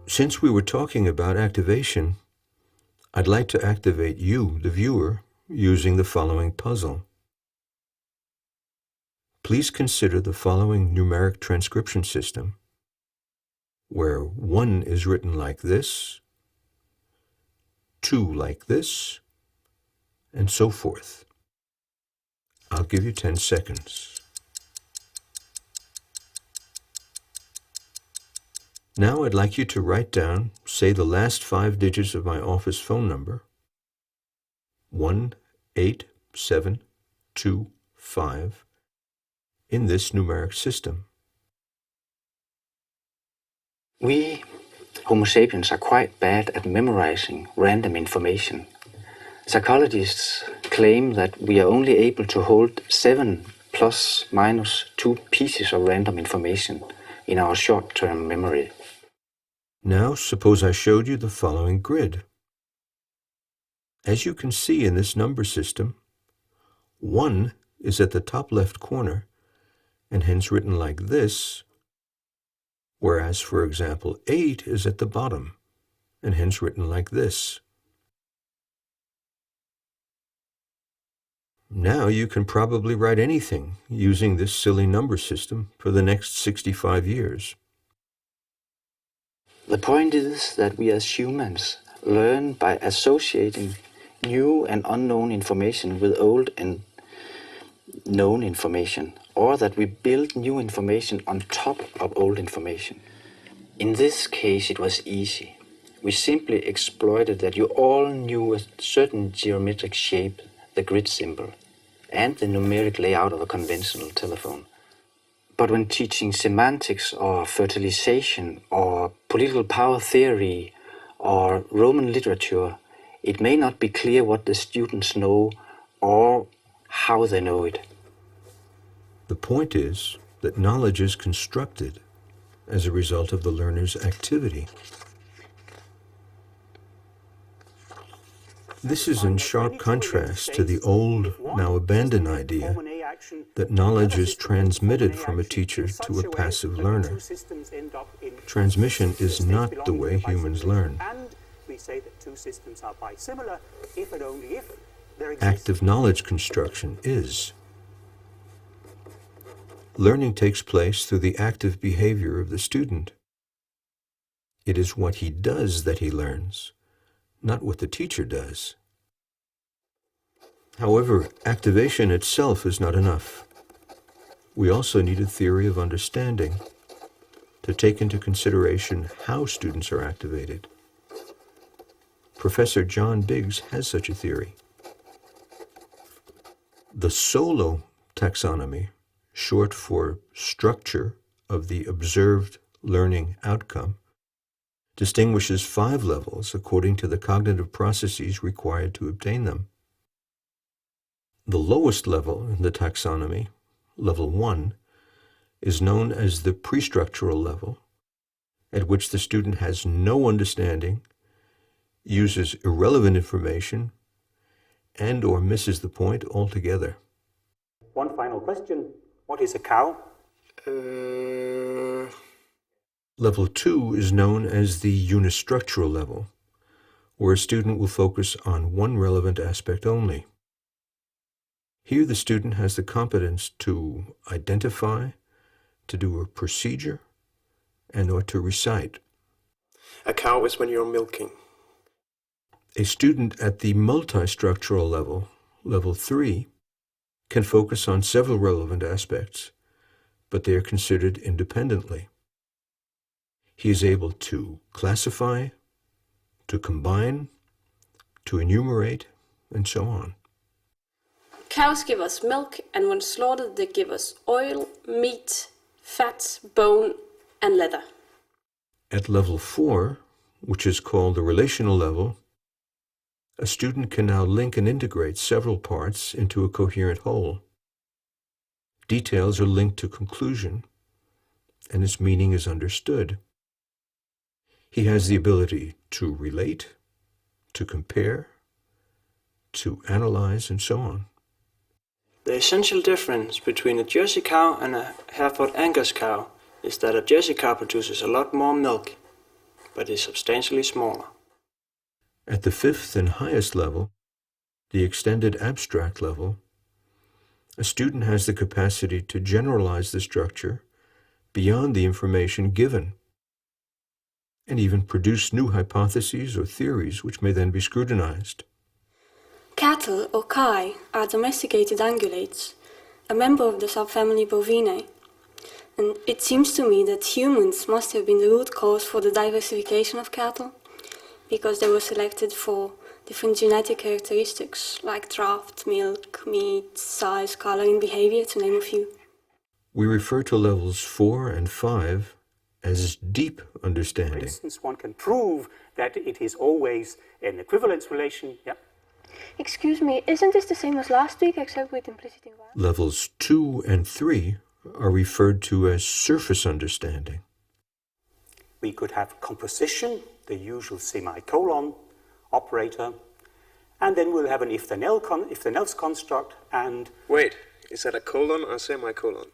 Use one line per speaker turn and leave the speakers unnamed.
Since we were talking about activation, I'd like to activate you, the viewer, using the following puzzle. Please consider the following numeric transcription system, where 1 is written like this, 2 like this, and so forth. I'll give you 10 seconds. Now I'd like you to write down, say the last 5 digits of my office phone number, 18725, in this numeric system.
We, Homo sapiens, are quite bad at memorizing random information. Psychologists claim that we are only able to hold 7 plus minus 2 pieces of random information in our short-term memory.
Now, suppose I showed you the following grid. As you can see in this number system, 1 is at the top left corner, and hence written like this, whereas, for example, 8 is at the bottom, and hence written like this. Now you can probably write anything using this silly number system for the next 65 years.
The point is that we as humans learn by associating new and unknown information with old and known information, or that we build new information on top of old information. In this case, it was easy. We simply exploited that you all knew a certain geometric shape, the grid symbol, and the numeric layout of a conventional telephone. But when teaching semantics or fertilization or political power theory or Roman literature, it may not be clear what the students know or how they know it.
The point is that knowledge is constructed as a result of the learner's activity. This is in sharp contrast to the old, now abandoned idea that knowledge is transmitted from a teacher to a passive learner. Transmission is not the way humans learn. Active knowledge construction is. Learning takes place through the active behavior of the student. It is what he does that he learns, not what the teacher does. However, activation itself is not enough. We also need a theory of understanding to take into consideration how students are activated. Professor John Biggs has such a theory. The solo taxonomy, short for structure of the observed learning outcome, distinguishes 5 levels according to the cognitive processes required to obtain them. The lowest level in the taxonomy, level 1, is known as the prestructural level, at which the student has no understanding, uses irrelevant information, and or misses the point altogether.
One final question. What is a cow?
Level 2 is known as the unistructural level, where a student will focus on one relevant aspect only. Here the student has the competence to identify, to do a procedure, and or to recite.
A cow is when you're milking.
A student at the multistructural level, level 3, can focus on several relevant aspects, but they are considered independently. He is able to classify, to combine, to enumerate, and so on.
Cows give us milk, and when slaughtered they give us oil, meat, fat, bone, and leather.
At level 4, which is called the relational level, a student can now link and integrate several parts into a coherent whole. Details are linked to conclusion, and its meaning is understood. He has the ability to relate, to compare, to analyze, and so on.
The essential difference between a Jersey cow and a Hereford Angus cow is that a Jersey cow produces a lot more milk, but is substantially smaller.
At the fifth and highest level, the extended abstract level, a student has the capacity to generalize the structure beyond the information given, and even produce new hypotheses or theories which may then be scrutinized.
Cattle, or kai, are domesticated ungulates, a member of the subfamily Bovinae, and it seems to me that humans must have been the root cause for the diversification of cattle, because they were selected for different genetic characteristics like draft, milk, meat, size, color, and behavior, to name a few.
We refer to levels 4 and 5 as deep
For
understanding.
instance, one can prove that it is always an equivalence relation. Yeah.
Excuse me, isn't this the same as last week except with implicit environment?
Levels 2 and 3 are referred to as surface understanding.
We could have composition, the usual semicolon operator, and then we'll have an if-then-else construct and
Wait, is that a colon or semicolon?